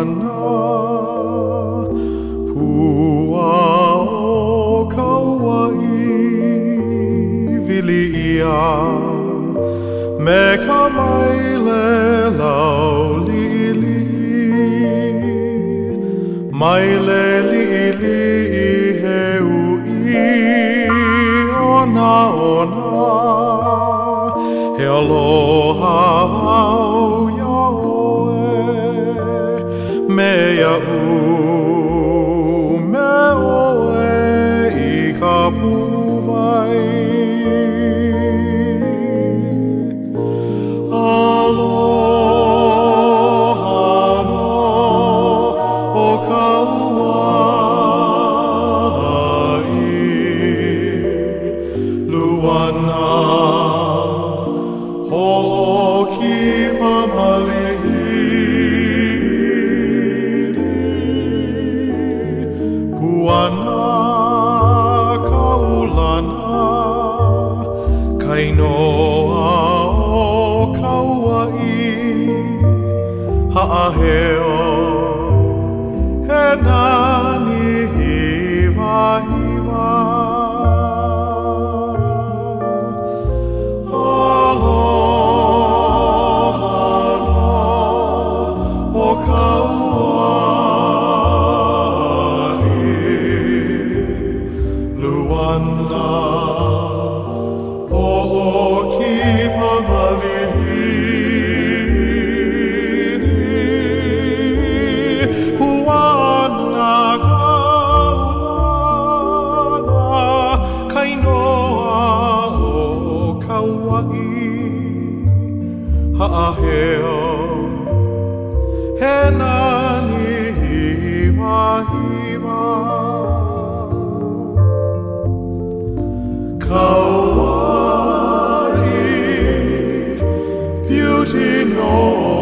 puana pua o kauai vilia me ka maile lau lili maile lili he ui ona he aloha au ia oe me ia'u me oe i ka puwai aloha no o kauai luana ho'oki pamalihini puana kaulana kainoa o kauai ha'aheo he nani hiwa hiwa Luana ho'oki pamalihini puana kaulana kainoa o kauai ha'aheo he nani hiwa hiwa Kauai, beauty no